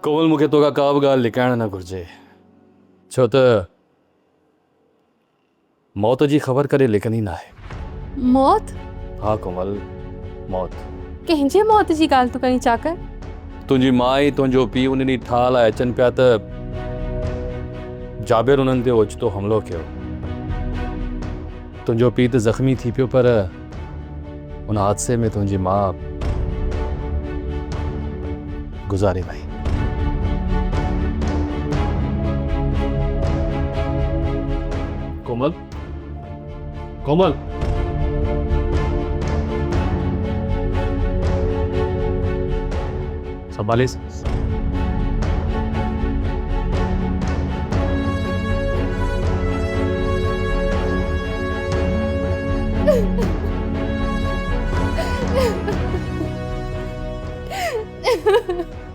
कोमल मूंखे तोखां का बि ॻाल्हि लिकाइण न घुरिजे, छो त मौत जी ख़बर कॾहिं लिकंदी न आहे। मौत? हाँ कोमल, मौत। कंहिंजे मौत जी ॻाल्हि तूं कहीं चाकर? तुंहिंजी माउ ऐं तुंहिंजो पीउ उन ॾींहुं ठाह लाइ अचनि पिया त जाबिर उन्हनि ते ओचितो हमिलो कयो। तुंहिंजो पीउ त ज़ख़्मी थी पियो, पर उन हादसे में तुंहिंजी माउ गुज़ारे वई। कोमल, कोमल, संभाले।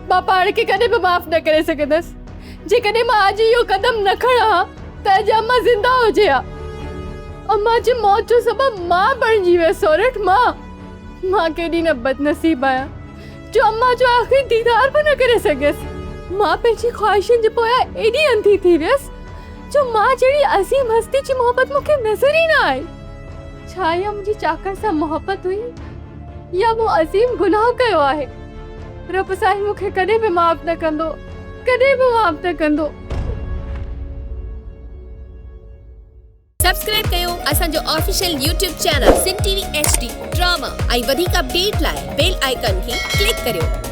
मां पाण खे कॾहिं बि माफ़ न करे सघंदसि। जेकॾहिं मां अॼु इहो कदम न खणां हा त अॼु अम्मा ज़िंदा हुजे हा। अम्मा जी मौत जो सबबु मां बणिजी वियसि सोरठ। मां केॾी न बदनसीब आहियां जो अम्मा जो आख़िरी दीदार बि न करे सघियसि। मां पंहिंजी ख़्वाहिशुनि जे पोयां एॾी अंधी थी वियसि जो मां जहिड़ी अज़ीम हस्ती जी मोहबत मूंखे नज़र ई न आई। छा इहा मुंहिंजी चाकर सां मोहबत हुई या मूं अज़ीम गुनाह कयो आहे? रब साईं मूंखे कॾहिं बि माफ़ न कंदो, कॾहिं बि माफ़ न कंदो। सब्सक्राइब कयो असांजो official YouTube channel Singh TV HD drama ऐं वधीक अपडेट लाइ बेल आइकन खे क्लिक करियो।